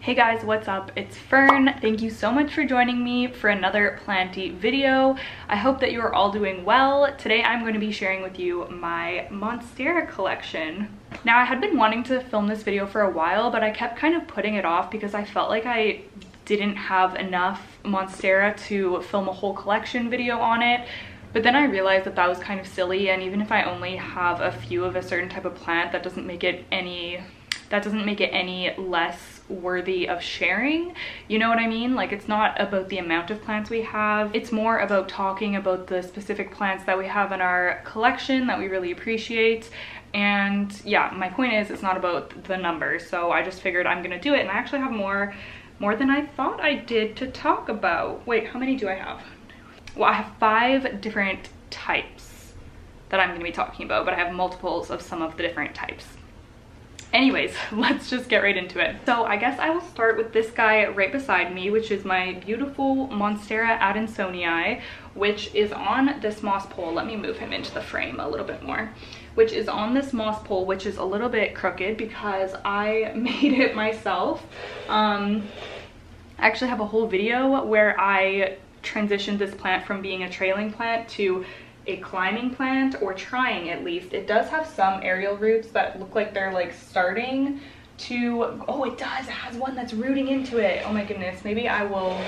Hey guys, what's up? It's Fern. Thank you so much for joining me for another planty video. I hope that you are all doing well. Today I'm going to be sharing with you my Monstera collection. Now, I had been wanting to film this video for a while, but I kept kind of putting it off because I felt like I didn't have enough Monstera to film a whole collection video on it. But then I realized that that was kind of silly, and even if I only have a few of a certain type of plant, that doesn't make it any less worthy of sharing. You know what I mean? Like, it's not about the amount of plants we have, it's more about talking about the specific plants that we have in our collection that we really appreciate. And yeah, my point is, it's not about the numbers, so I just figured I'm gonna do it. And I actually have more than I thought I did to talk about. Wait, how many do I have? Well, I have 5 different types that I'm gonna be talking about, but I have multiples of some of the different types. Anyways, let's just get right into it. So I guess I will start with this guy right beside me, which is my beautiful Monstera Adansonii, which is on this moss pole. Let me move him into the frame a little bit more. Which is on this moss pole, which is a little bit crooked because I made it myself. I actually have a whole video where I transitioned this plant from being a trailing plant to a climbing plant, or trying at least. It does have some aerial roots that look like they're like starting to, oh it does, it has one that's rooting into it. Oh my goodness, maybe I will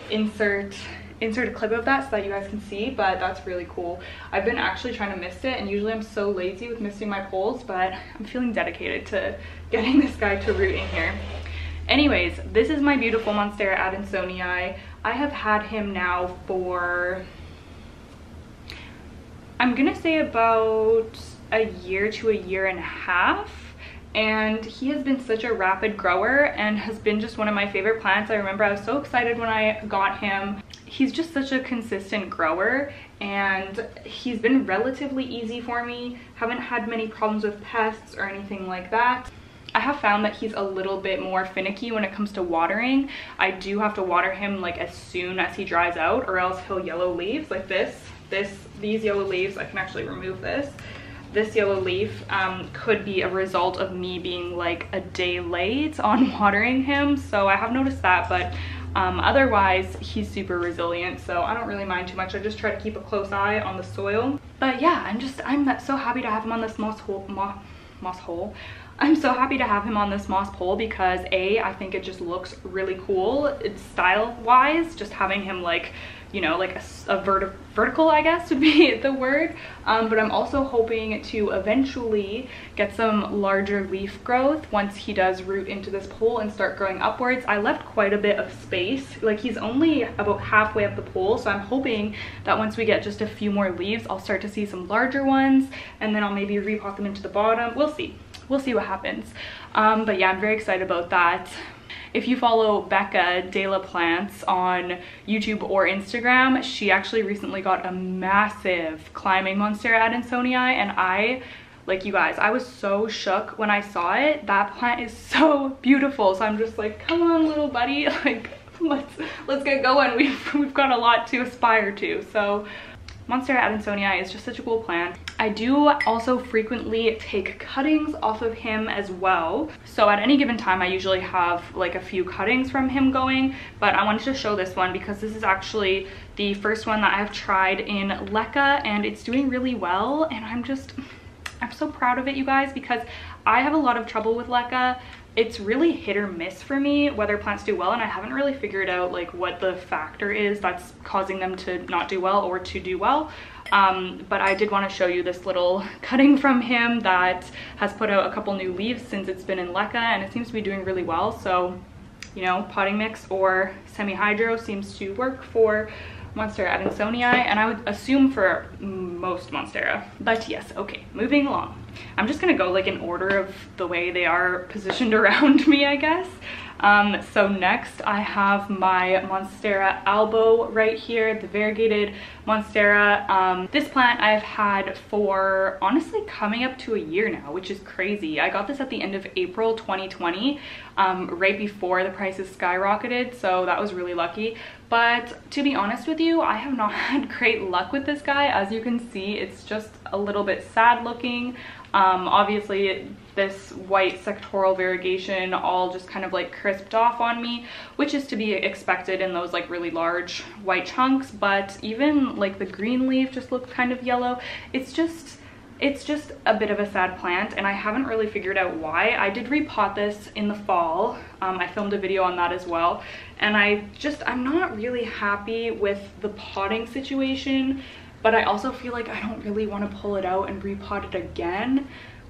insert a clip of that so that you guys can see, but that's really cool. I've been actually trying to mist it, and usually I'm so lazy with misting my poles, but I'm feeling dedicated to getting this guy to root in here. Anyways, this is my beautiful Monstera Adansonii. I have had him now for, I'm gonna say about a year to a year and a half, and he has been such a rapid grower and has been just one of my favorite plants. I remember I was so excited when I got him. He's just such a consistent grower, and he's been relatively easy for me. Haven't had many problems with pests or anything like that. I have found that he's a little bit more finicky when it comes to watering. I do have to water him like as soon as he dries out, or else he'll yellow leaves like this. These yellow leaves, I can actually remove this. This yellow leaf could be a result of me being like a day late on watering him. So I have noticed that, but otherwise he's super resilient, so I don't really mind too much. I just try to keep a close eye on the soil. But yeah, I'm so happy to have him on this moss hole. I'm so happy to have him on this moss pole because I think it just looks really cool. It's style-wise, just having him like, you know, like a vertical, I guess would be the word. But I'm also hoping to eventually get some larger leaf growth once he does root into this pole and start growing upwards. I left quite a bit of space. Like, he's only about halfway up the pole, so I'm hoping that once we get just a few more leaves, I'll start to see some larger ones, and then I'll maybe repot them into the bottom. We'll see. We'll see what happens. But yeah, I'm very excited about that. If you follow Becca de la Plants on YouTube or Instagram, she actually recently got a massive climbing Monstera Adansonii, and like, you guys, I was so shook when I saw it. That plant is so beautiful. So I'm just like, come on, little buddy, like let's get going. We've got a lot to aspire to. So Monstera Adansonii is just such a cool plant. I do also frequently take cuttings off of him as well. So at any given time, I usually have like a few cuttings from him going, but I wanted to show this one because this is actually the first one that I've tried in leca, and it's doing really well. And I'm so proud of it, you guys, because I have a lot of trouble with leca. It's really hit or miss for me whether plants do well, and I haven't really figured out like what the factor is that's causing them to not do well or to do well. But I did want to show you this little cutting from him that has put out a couple new leaves since it's been in leca, and it seems to be doing really well. So, you know, potting mix or semi-hydro seems to work for Monstera Adansonii, and I would assume for most Monstera. But yes, okay, moving along. I'm just gonna go like in order of the way they are positioned around me, I guess. So next I have my Monstera albo right here, the variegated Monstera. This plant I've had for honestly coming up to a year now, which is crazy. I got this at the end of April 2020, right before the prices skyrocketed, so that was really lucky. But to be honest with you, I have not had great luck with this guy. As you can see, it's just a little bit sad looking. Obviously this white sectoral variegation all just kind of like crisped off on me, which is to be expected in those like really large white chunks. But even like the green leaf just looks kind of yellow. It's just a bit of a sad plant, and I haven't really figured out why. I did repot this in the fall. I filmed a video on that as well, and I'm not really happy with the potting situation, but I also feel like I don't really want to pull it out and repot it again.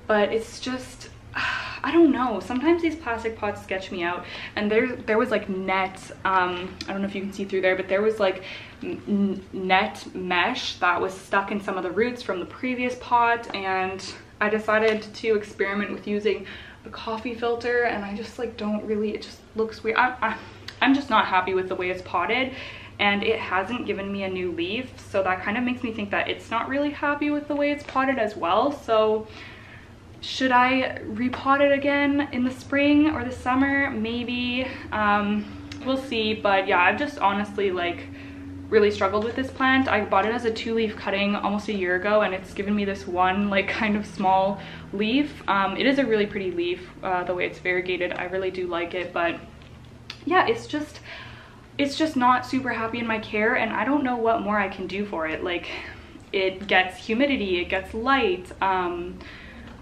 But it's just, I don't know, sometimes these plastic pots sketch me out. And there was like net, I don't know if you can see through there, but there was like net mesh that was stuck in some of the roots from the previous pot, and I decided to experiment with using the coffee filter, and I just like don't really, it just looks weird. I'm just not happy with the way it's potted, and it hasn't given me a new leaf, so that kind of makes me think that it's not really happy with the way it's potted as well. So should I repot it again in the spring or the summer? Maybe. We'll see. But yeah, I've just honestly like really struggled with this plant. I bought it as a 2-leaf cutting almost a year ago, and it's given me this one like kind of small leaf. It is a really pretty leaf, the way it's variegated. I really do like it, but yeah, it's just not super happy in my care, and I don't know what more I can do for it. Like, it gets humidity, it gets light.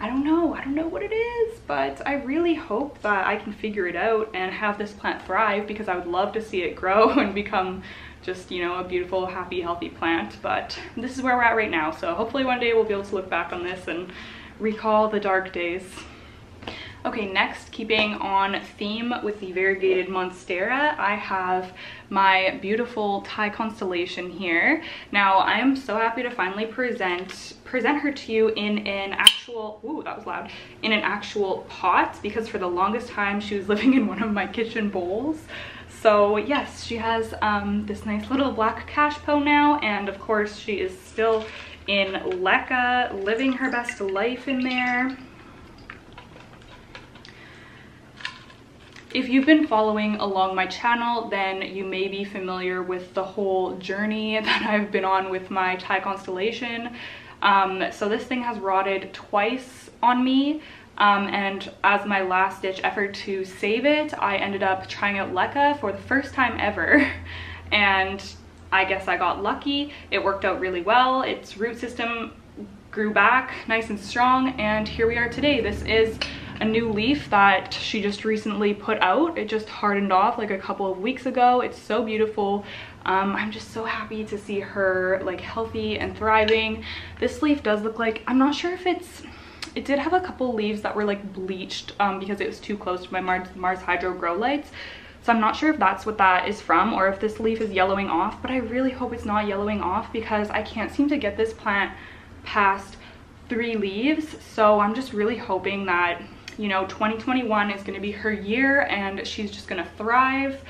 I don't know what it is, but I really hope that I can figure it out and have this plant thrive, because I would love to see it grow and become just, you know, a beautiful, happy, healthy plant. But this is where we're at right now, so hopefully one day we'll be able to look back on this and recall the dark days. Okay, next, keeping on theme with the variegated Monstera, I have my beautiful Thai Constellation here. Now, I am so happy to finally present her to you in an actual, ooh, that was loud, in an actual pot, because for the longest time she was living in one of my kitchen bowls. So yes, she has this nice little black cash po now, and of course she is still in leca, living her best life in there. If you've been following along my channel, then you may be familiar with the whole journey that I've been on with my Thai Constellation. So this thing has rotted twice on me, and as my last ditch effort to save it, I ended up trying out leca for the first time ever, and I guess I got lucky. It worked out really well. Its root system grew back nice and strong, and here we are today. This is a new leaf that she just recently put out. It just hardened off like a couple of weeks ago. It's so beautiful. I'm just so happy to see her like healthy and thriving. This leaf does look like, I'm not sure if it did have a couple leaves that were like bleached because it was too close to my Mars Hydro grow lights. So I'm not sure if that's what that is from, or if this leaf is yellowing off, but I really hope it's not yellowing off, because I can't seem to get this plant past 3 leaves. So I'm just really hoping that, you know, 2021 is going to be her year and she's just going to thrive.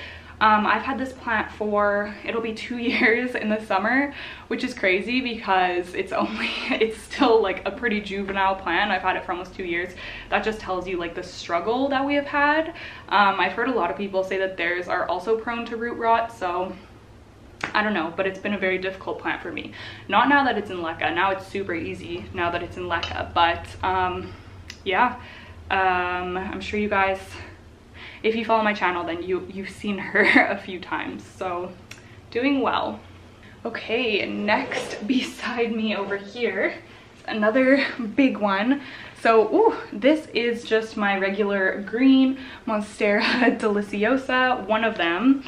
I've had this plant for, it'll be 2 years in the summer, which is crazy because it's still like a pretty juvenile plant. I've had it for almost 2 years. That just tells you like the struggle that we have had. I've heard a lot of people say that theirs are also prone to root rot, so I don't know, but it's been a very difficult plant for me. Not now that it's in leca. Now it's super easy now that it's in leca, but yeah. I'm sure you guys, if you follow my channel, then you've seen her a few times, so doing well. Okay, next beside me over here is another big one. So ooh, this is just my regular green Monstera Deliciosa, one of them.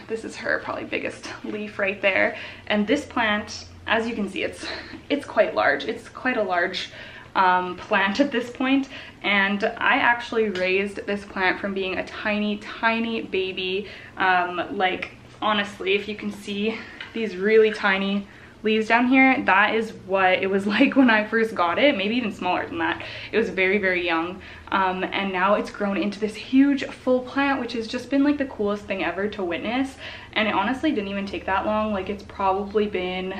This is her probably biggest leaf right there, and this plant, as you can see, it's quite large. It's quite a large plant at this point, and I actually raised this plant from being a tiny baby. Like, honestly, if you can see these really tiny leaves down here, that is what it was like when I first got it, maybe even smaller than that. It was very young, and now it's grown into this huge full plant, which has just been like the coolest thing ever to witness. And it honestly didn't even take that long. Like, it's probably been,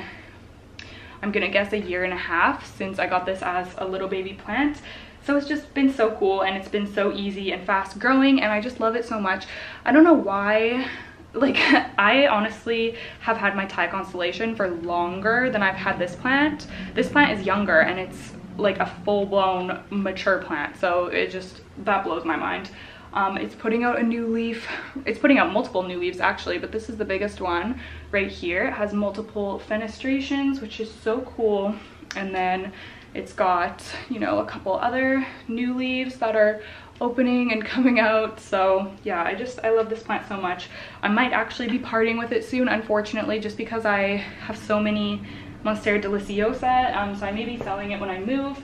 I'm gonna guess, a year and a half since I got this as a little baby plant. So it's just been so cool, and it's been so easy and fast growing, and I just love it so much. I don't know why, like, I honestly have had my Thai Constellation for longer than I've had this plant. This plant is younger, and it's like a full-blown mature plant. So it just, that blows my mind. It's putting out a new leaf. It's putting out multiple new leaves actually, but this is the biggest one right here. It has multiple fenestrations, which is so cool. And then it's got, you know, a couple other new leaves that are opening and coming out. So yeah, I love this plant so much. I might actually be parting with it soon, unfortunately, just because I have so many Monstera Deliciosa. So I may be selling it when I move,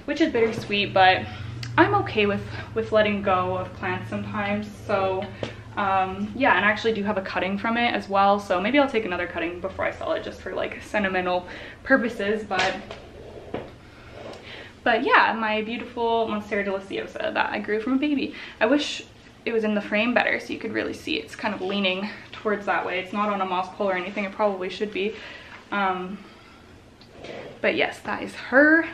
which is bittersweet, but I'm okay with letting go of plants sometimes. So yeah, and I actually do have a cutting from it as well, so maybe I'll take another cutting before I sell it, just for like sentimental purposes. But yeah, my beautiful Monstera Deliciosa that I grew from a baby. I wish it was in the frame better so you could really see it's kind of leaning towards that way. It's not on a moss pole or anything. It probably should be. But yes, that is her.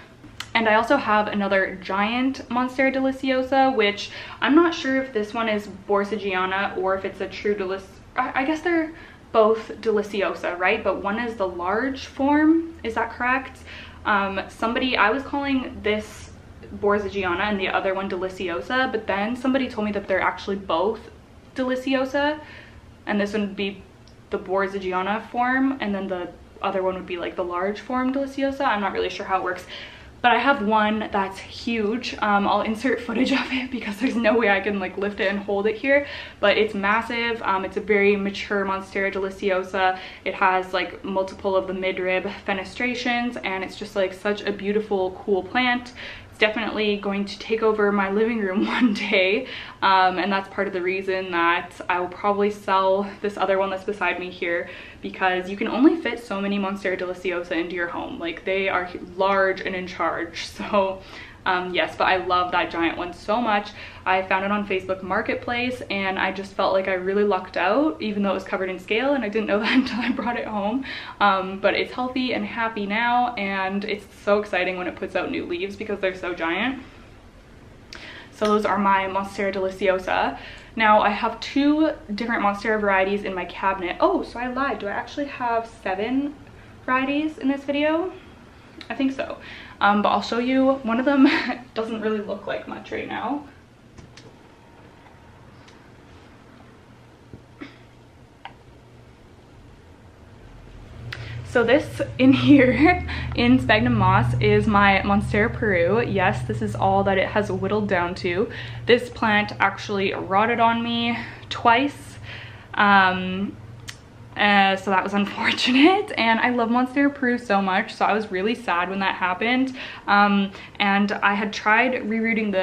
And I also have another giant Monstera Deliciosa, which I'm not sure if this one is Borsigiana or if it's a true I guess they're both Deliciosa, right? But one is the large form, is that correct? I was calling this Borsigiana and the other one Deliciosa, but then somebody told me that they're actually both Deliciosa, and this would be the Borsigiana form, and then the other one would be like the large form Deliciosa. I'm not really sure how it works. But I have one that's huge. I'll insert footage of it because there's no way I can like lift it and hold it here, but it's massive. It's a very mature Monstera Deliciosa. It has like multiple of the midrib fenestrations, and it's just like such a beautiful, cool plant. It's definitely going to take over my living room one day, and that's part of the reason that I will probably sell this other one that's beside me here, because you can only fit so many Monstera Deliciosa into your home. Like, they are large and in charge. So yes, but I love that giant one so much. I found it on Facebook Marketplace, and I just felt like I really lucked out, even though it was covered in scale, and I didn't know that until I brought it home. But it's healthy and happy now, and it's so exciting when it puts out new leaves because they're so giant. So those are my Monstera Deliciosa. Now I have 2 different Monstera varieties in my cabinet. Oh, so I lied. Do I actually have 7 varieties in this video? I think so. But I'll show you. One of them doesn't really look like much right now. So this in here in Sphagnum Moss is my Monstera Peru. Yes, this is all that it has whittled down to. This plant actually rotted on me twice. So that was unfortunate, and I love Monstera Peru so much, so I was really sad when that happened. And I had tried rerouting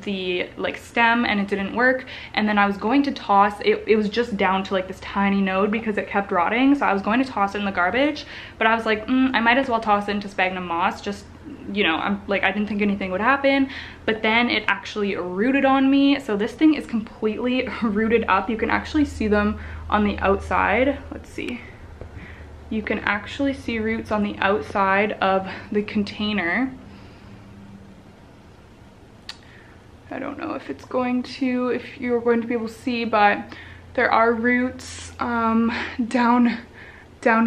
the like stem, and it didn't work, and then I was going to toss it. It was just down to like this tiny node because it kept rotting, so I was going to toss it in the garbage, but I was like, I might as well toss it into Sphagnum Moss, just, you know, I didn't think anything would happen. But then it actually rooted on me, so this thing is completely rooted up. You can actually see them on the outside. Let's see, you can actually see roots on the outside of the container. I don't know if you're going to be able to see, but there are roots down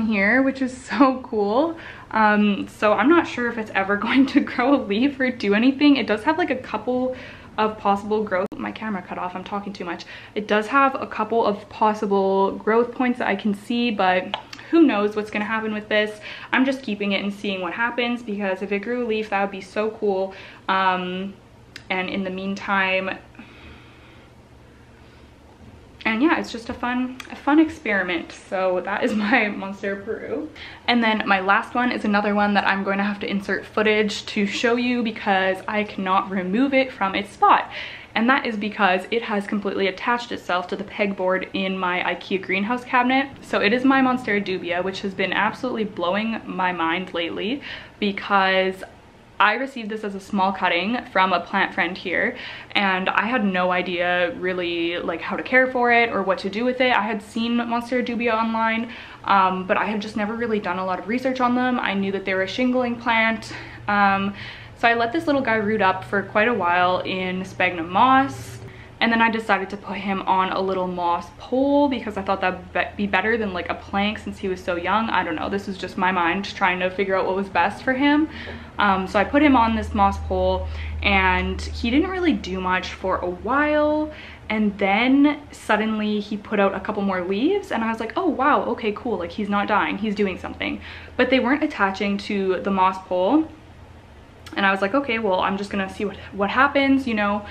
here, which is so cool. So I'm not sure if it's ever going to grow a leaf or do anything. It does have like a couple of possible growth. My camera cut off, I'm talking too much. It does have a couple of possible growth points that I can see, but who knows what's gonna happen with this. I'm just keeping it and seeing what happens, because if it grew a leaf, that would be so cool. And in the meantime, and yeah, it's just a fun experiment. So that is my Monstera Peru. And then my last one is another one that I'm going to have to insert footage to show you because I cannot remove it from its spot. And that is because it has completely attached itself to the pegboard in my IKEA greenhouse cabinet. So it is my Monstera dubia, which has been absolutely blowing my mind lately, because I received this as a small cutting from a plant friend here, and I had no idea really like how to care for it or what to do with it. I had seen Monstera dubia online, but I had just never really done a lot of research on them. I knew that they were a shingling plant. So I let this little guy root up for quite a while in Sphagnum Moss. And then I decided to put him on a little moss pole because I thought that'd be better than like a plank since he was so young. I don't know, this is just my mind trying to figure out what was best for him. So I put him on this moss pole and he didn't really do much for a while. And then suddenly he put out a couple more leaves and I was like, oh wow, okay, cool, like he's not dying, he's doing something. But they weren't attaching to the moss pole. And I was like, okay, well, I'm just gonna see what happens, you know.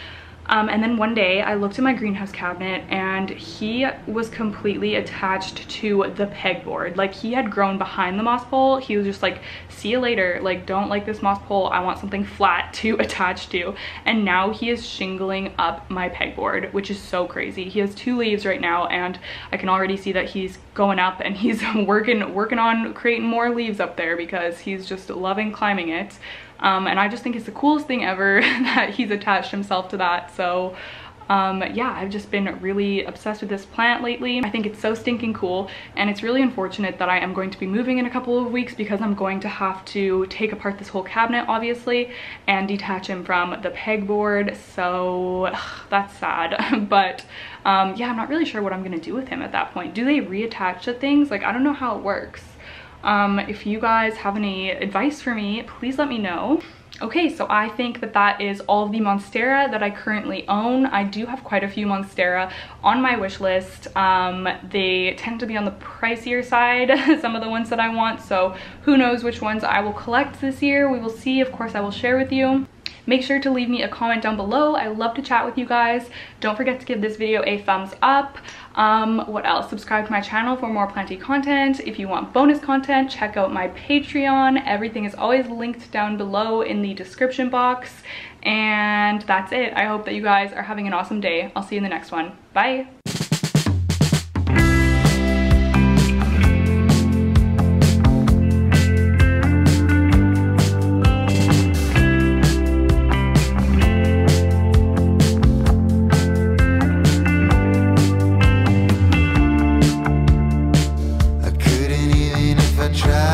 And then one day I looked at my greenhouse cabinet and he was completely attached to the pegboard. Like he had grown behind the moss pole. He was just like, see you later, like don't like this moss pole, I want something flat to attach to. And now he is shingling up my pegboard, which is so crazy. He has 2 leaves right now and I can already see that he's going up and he's working on creating more leaves up there because he's just loving climbing it. And I just think it's the coolest thing ever that he's attached himself to that. So yeah, I've just been really obsessed with this plant lately. I think it's so stinking cool, and it's really unfortunate that I am going to be moving in a couple of weeks because I'm going to have to take apart this whole cabinet obviously and detach him from the pegboard. So that's sad. But yeah, I'm not really sure what I'm gonna do with him at that point. Do they reattach to things? Like I don't know how it works. If you guys have any advice for me, please let me know. Okay, so I think that is all of the Monstera that I currently own. I do have quite a few Monstera on my wish list. They tend to be on the pricier side, some of the ones that I want, so who knows which ones I will collect this year. We will see. Of course, I will share with you. Make sure to leave me a comment down below. I love to chat with you guys. Don't forget to give this video a thumbs up. What else? Subscribe to my channel for more planty content. If you want bonus content, check out my Patreon. Everything is always linked down below in the description box. And that's it. I hope that you guys are having an awesome day. I'll see you in the next one. Bye. Try